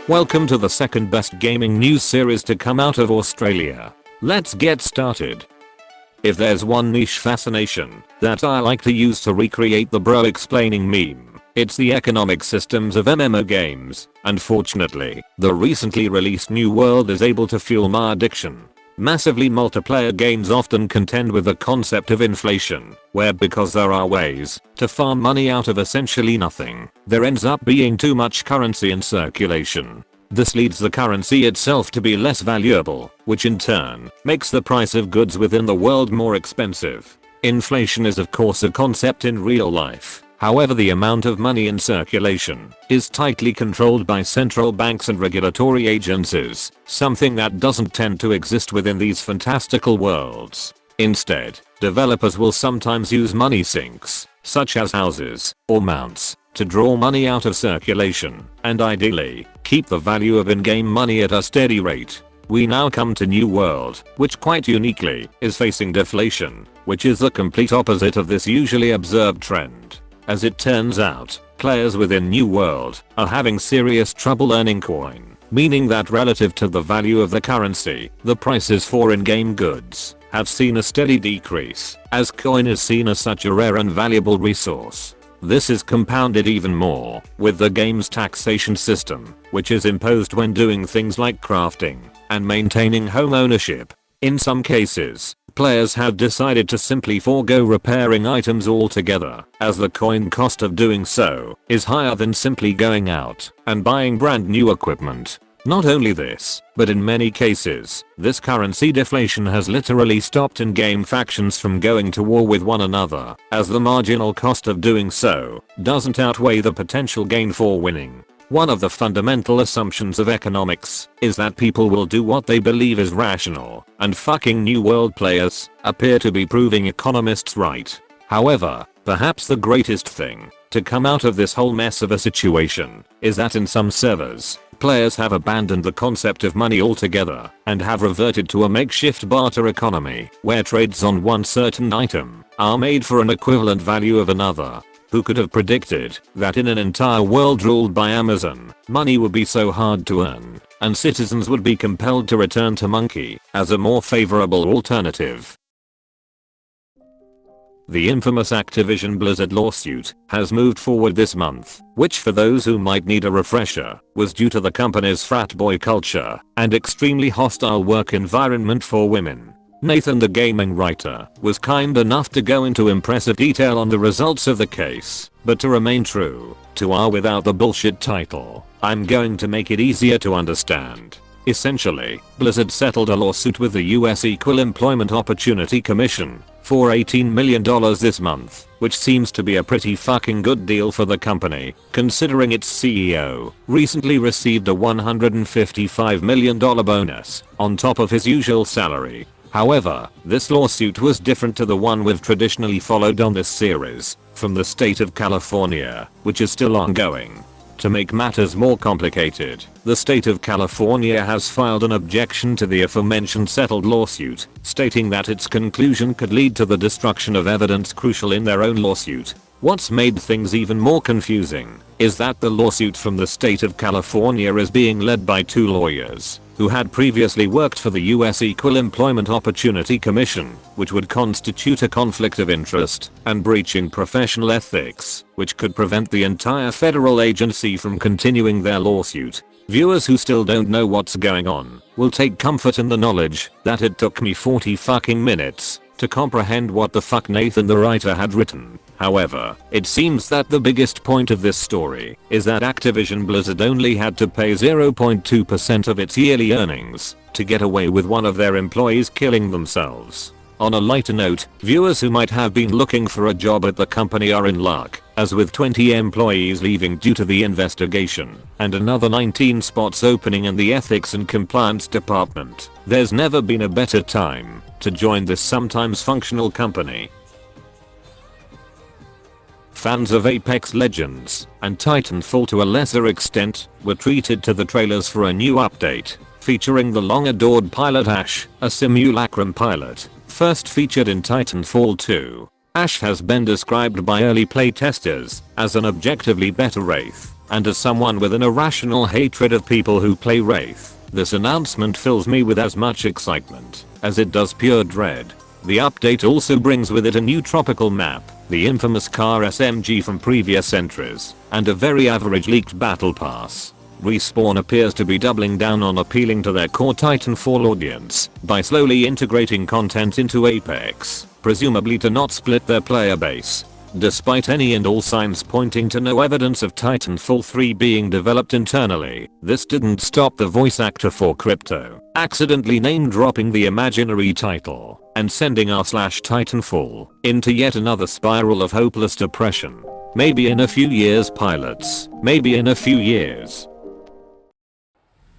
Welcome to the second best gaming news series to come out of Australia. Let's get started. If there's one niche fascination that I like to use to recreate the bro explaining meme, it's the economic systems of MMO games. Unfortunately, the recently released New World is able to fuel my addiction. Massively multiplayer games often contend with the concept of inflation, where because there are ways to farm money out of essentially nothing, there ends up being too much currency in circulation. This leads the currency itself to be less valuable, which in turn makes the price of goods within the world more expensive. Inflation is of course a concept in real life. However, the amount of money in circulation is tightly controlled by central banks and regulatory agencies, something that doesn't tend to exist within these fantastical worlds. Instead, developers will sometimes use money sinks, such as houses or mounts, to draw money out of circulation and ideally keep the value of in-game money at a steady rate. We now come to New World, which quite uniquely is facing deflation, which is the complete opposite of this usually observed trend. As it turns out, players within New World are having serious trouble earning coin, meaning that relative to the value of the currency, the prices for in-game goods have seen a steady decrease, as coin is seen as such a rare and valuable resource. This is compounded even more with the game's taxation system, which is imposed when doing things like crafting and maintaining home ownership. In some cases, players have decided to simply forego repairing items altogether, as the coin cost of doing so is higher than simply going out and buying brand new equipment. Not only this, but in many cases, this currency deflation has literally stopped in-game factions from going to war with one another, as the marginal cost of doing so doesn't outweigh the potential gain for winning. One of the fundamental assumptions of economics is that people will do what they believe is rational, and fucking New World players appear to be proving economists right. However, perhaps the greatest thing to come out of this whole mess of a situation is that in some servers, players have abandoned the concept of money altogether and have reverted to a makeshift barter economy where trades on one certain item are made for an equivalent value of another. Who could have predicted that in an entire world ruled by Amazon, money would be so hard to earn, and citizens would be compelled to return to monkey as a more favorable alternative? The infamous Activision Blizzard lawsuit has moved forward this month, which for those who might need a refresher, was due to the company's frat boy culture and extremely hostile work environment for women. Nathan, the gaming writer, was kind enough to go into impressive detail on the results of the case, but to remain true to our without the bullshit title, I'm going to make it easier to understand. Essentially, Blizzard settled a lawsuit with the US Equal Employment Opportunity Commission for $18 million this month, which seems to be a pretty fucking good deal for the company, considering its CEO recently received a $155 million bonus on top of his usual salary. However, this lawsuit was different to the one we've traditionally followed on this series, from the state of California, which is still ongoing. To make matters more complicated, the state of California has filed an objection to the aforementioned settled lawsuit, stating that its conclusion could lead to the destruction of evidence crucial in their own lawsuit. What's made things even more confusing is that the lawsuit from the state of California is being led by two lawyers who had previously worked for the US Equal Employment Opportunity Commission, which would constitute a conflict of interest and breaching professional ethics, which could prevent the entire federal agency from continuing their lawsuit. Viewers who still don't know what's going on will take comfort in the knowledge that it took me 40 fucking minutes to comprehend what the fuck Nathan the writer had written. However, it seems that the biggest point of this story is that Activision Blizzard only had to pay 0.2% of its yearly earnings to get away with one of their employees killing themselves. On a lighter note, viewers who might have been looking for a job at the company are in luck, as with 20 employees leaving due to the investigation and another 19 spots opening in the ethics and compliance department, there's never been a better time to join this sometimes functional company. Fans of Apex Legends and Titanfall to a lesser extent were treated to the trailers for a new update featuring the long-adored pilot Ash, a simulacrum pilot first featured in Titanfall 2. Ash has been described by early playtesters as an objectively better Wraith and as someone with an irrational hatred of people who play Wraith, this announcement fills me with as much excitement as it does pure dread. The update also brings with it a new tropical map, the infamous car SMG from previous entries, and a very average leaked battle pass. Respawn appears to be doubling down on appealing to their core Titanfall audience by slowly integrating content into Apex, presumably to not split their player base. Despite any and all signs pointing to no evidence of Titanfall 3 being developed internally, this didn't stop the voice actor for Crypto accidentally name dropping the imaginary title and sending r/Titanfall into yet another spiral of hopeless depression. Maybe in a few years, pilots, maybe in a few years.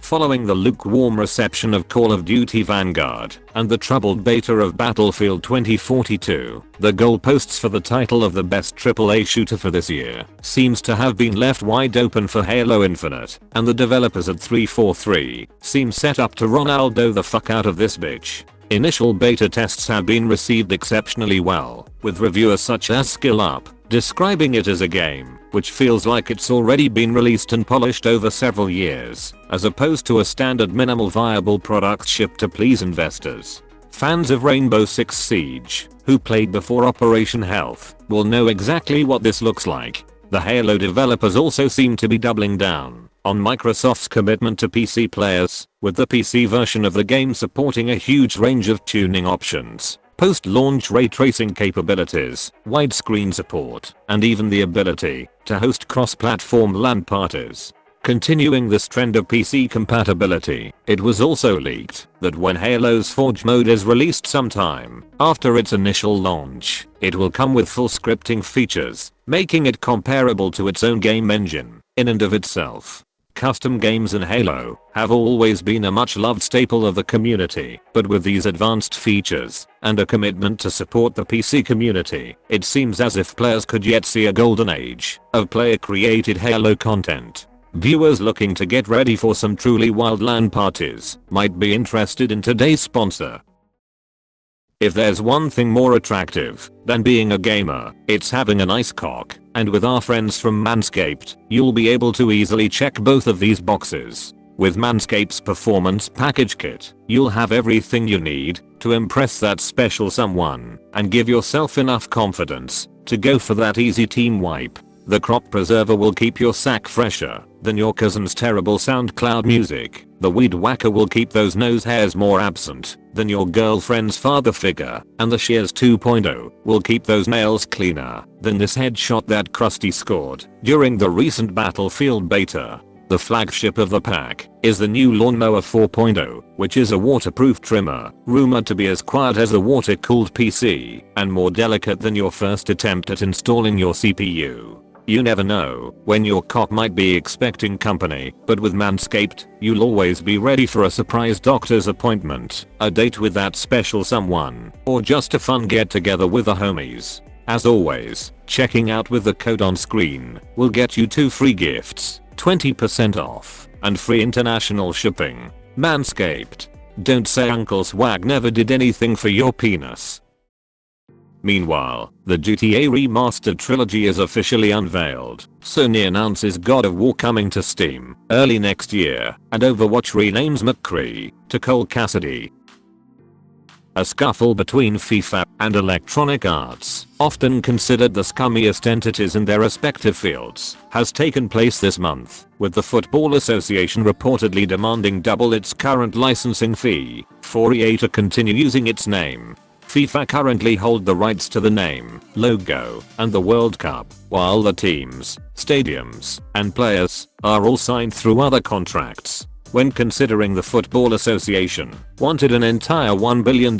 Following the lukewarm reception of Call of Duty Vanguard and the troubled beta of Battlefield 2042, the goalposts for the title of the best AAA shooter for this year seems to have been left wide open for Halo Infinite, and the developers at 343 seem set up to Ronaldo the fuck out of this bitch. Initial beta tests have been received exceptionally well, with reviewers such as SkillUp describing it as a game which feels like it's already been released and polished over several years, as opposed to a standard minimal viable product shipped to please investors. Fans of Rainbow Six Siege, who played before Operation Health, will know exactly what this looks like. The Halo developers also seem to be doubling down on Microsoft's commitment to PC players, with the PC version of the game supporting a huge range of tuning options, post-launch ray tracing capabilities, widescreen support, and even the ability to host cross-platform LAN parties. Continuing this trend of PC compatibility, it was also leaked that when Halo's Forge mode is released sometime after its initial launch, it will come with full scripting features, making it comparable to its own game engine in and of itself. Custom games in Halo have always been a much loved staple of the community, but with these advanced features and a commitment to support the PC community, it seems as if players could yet see a golden age of player-created Halo content. Viewers looking to get ready for some truly wild LAN parties might be interested in today's sponsor. If there's one thing more attractive than being a gamer, it's having a nice cock, and with our friends from Manscaped, you'll be able to easily check both of these boxes. With Manscaped's Performance Package Kit, you'll have everything you need to impress that special someone and give yourself enough confidence to go for that easy team wipe. The crop preserver will keep your sack fresher than your cousin's terrible SoundCloud music. The weed whacker will keep those nose hairs more absent than your girlfriend's father figure. And the Shears 2.0 will keep those nails cleaner than this headshot that Crusty scored during the recent Battlefield beta. The flagship of the pack is the new Lawnmower 4.0, which is a waterproof trimmer, rumored to be as quiet as a water-cooled PC and more delicate than your first attempt at installing your CPU. You never know when your cock might be expecting company, but with Manscaped, you'll always be ready for a surprise doctor's appointment, a date with that special someone, or just a fun get-together with the homies. As always, checking out with the code on screen will get you 2 free gifts, 20% off, and free international shipping. Manscaped. Don't say Uncle Swag never did anything for your penis. Meanwhile, the GTA Remastered Trilogy is officially unveiled. Sony announces God of War coming to Steam early next year, and Overwatch renames McCree to Cole Cassidy. A scuffle between FIFA and Electronic Arts, often considered the scummiest entities in their respective fields, has taken place this month, with the Football Association reportedly demanding double its current licensing fee for EA to continue using its name. FIFA currently hold the rights to the name, logo, and the World Cup, while the teams, stadiums, and players are all signed through other contracts. When considering the Football Association wanted an entire $1 billion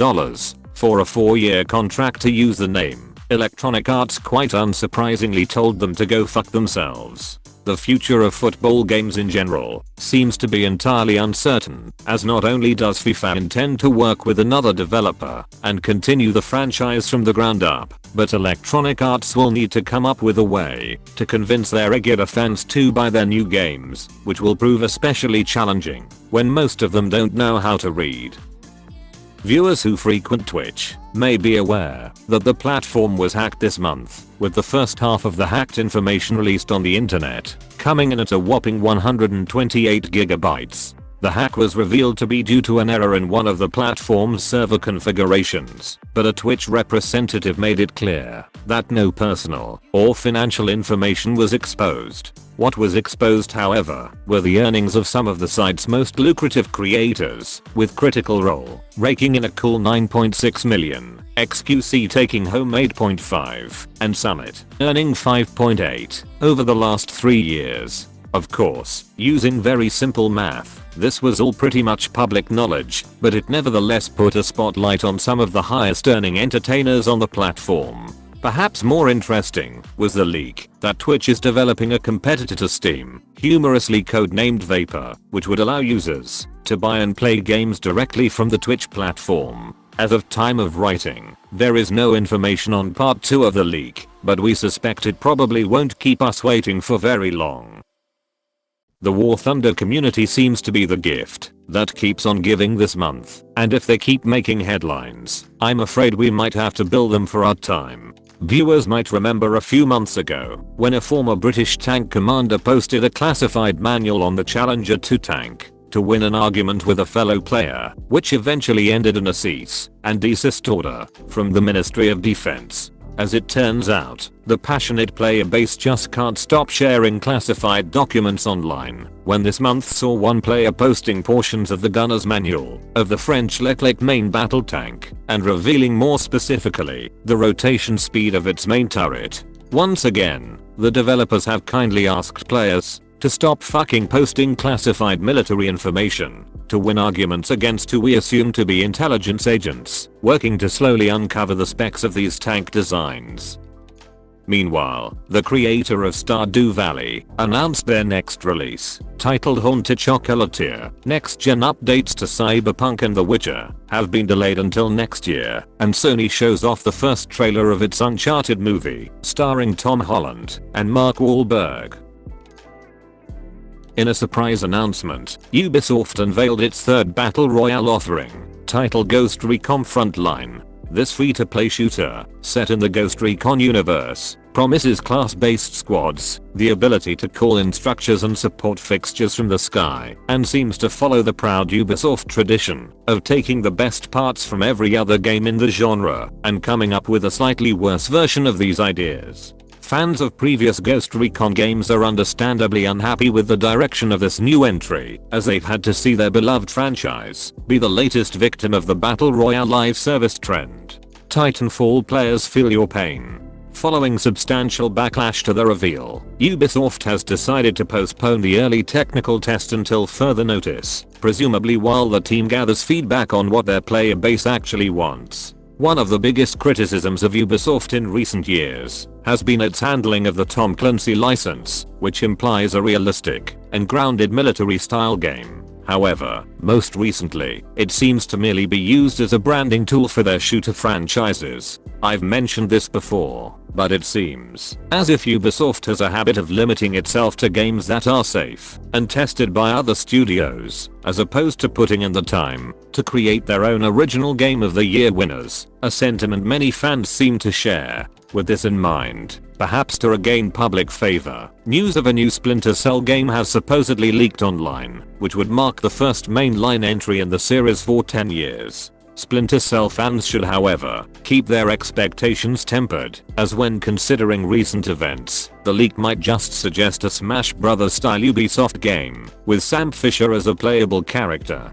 for a 4-year contract to use the name, Electronic Arts quite unsurprisingly told them to go fuck themselves. The future of football games in general seems to be entirely uncertain, as not only does FIFA intend to work with another developer and continue the franchise from the ground up, but Electronic Arts will need to come up with a way to convince their regular fans to buy their new games, which will prove especially challenging when most of them don't know how to read. Viewers who frequent Twitch may be aware that the platform was hacked this month, with the first half of the hacked information released on the internet, coming in at a whopping 128 gigabytes. The hack was revealed to be due to an error in one of the platform's server configurations, but a Twitch representative made it clear that no personal or financial information was exposed. What was exposed, however, were the earnings of some of the site's most lucrative creators, with Critical Role raking in a cool 9.6 million, XQC taking home 8.5, and Summit earning 5.8 over the last 3 years. Of course, using very simple math, this was all pretty much public knowledge, but it nevertheless put a spotlight on some of the highest earning entertainers on the platform. Perhaps more interesting was the leak that Twitch is developing a competitor to Steam, humorously codenamed Vapor, which would allow users to buy and play games directly from the Twitch platform. As of time of writing, there is no information on part 2 of the leak, but we suspect it probably won't keep us waiting for very long. The War Thunder community seems to be the gift that keeps on giving this month, and if they keep making headlines, I'm afraid we might have to bill them for our time. Viewers might remember a few months ago when a former British tank commander posted a classified manual on the Challenger 2 tank to win an argument with a fellow player, which eventually ended in a cease and desist order from the Ministry of Defense. As it turns out, the passionate player base just can't stop sharing classified documents online, when this month saw one player posting portions of the gunner's manual of the French Leclerc main battle tank, and revealing more specifically the rotation speed of its main turret. Once again, the developers have kindly asked players to stop fucking posting classified military information to win arguments against who we assume to be intelligence agents working to slowly uncover the specs of these tank designs. Meanwhile, the creator of Stardew Valley announced their next release, titled Haunted Chocolatier. Next-gen updates to Cyberpunk and The Witcher have been delayed until next year, and Sony shows off the first trailer of its Uncharted movie, starring Tom Holland and Mark Wahlberg. In a surprise announcement, Ubisoft unveiled its third battle royale offering, titled Ghost Recon Frontline. This free-to-play shooter, set in the Ghost Recon universe, promises class-based squads, the ability to call in structures and support fixtures from the sky, and seems to follow the proud Ubisoft tradition of taking the best parts from every other game in the genre and coming up with a slightly worse version of these ideas. Fans of previous Ghost Recon games are understandably unhappy with the direction of this new entry, as they've had to see their beloved franchise be the latest victim of the Battle Royale live service trend. Titanfall players feel your pain. Following substantial backlash to the reveal, Ubisoft has decided to postpone the early technical test until further notice, presumably while the team gathers feedback on what their player base actually wants. One of the biggest criticisms of Ubisoft in recent years has been its handling of the Tom Clancy license, which implies a realistic and grounded military-style game. However, most recently, it seems to merely be used as a branding tool for their shooter franchises. I've mentioned this before, but it seems as if Ubisoft has a habit of limiting itself to games that are safe and tested by other studios, as opposed to putting in the time to create their own original Game of the Year winners, a sentiment many fans seem to share. With this in mind, perhaps to regain public favor, news of a new Splinter Cell game has supposedly leaked online, which would mark the first mainline entry in the series for 10 years. Splinter Cell fans should, however, keep their expectations tempered, as when considering recent events, the leak might just suggest a Smash Bros. Style Ubisoft game, with Sam Fisher as a playable character.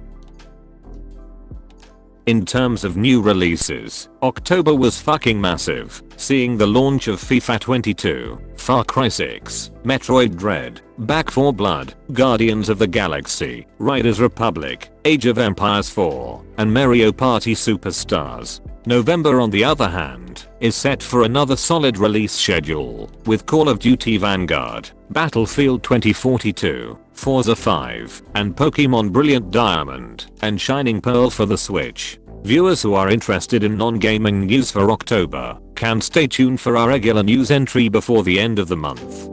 In terms of new releases, October was fucking massive, seeing the launch of FIFA 22, Far Cry 6, Metroid Dread, Back 4 Blood, Guardians of the Galaxy, Riders Republic, Age of Empires 4, and Mario Party Superstars. November, on the other hand, is set for another solid release schedule, with Call of Duty Vanguard, Battlefield 2042, Forza 5, and Pokemon Brilliant Diamond and Shining Pearl for the Switch. Viewers who are interested in non-gaming news for October can stay tuned for our regular news entry before the end of the month.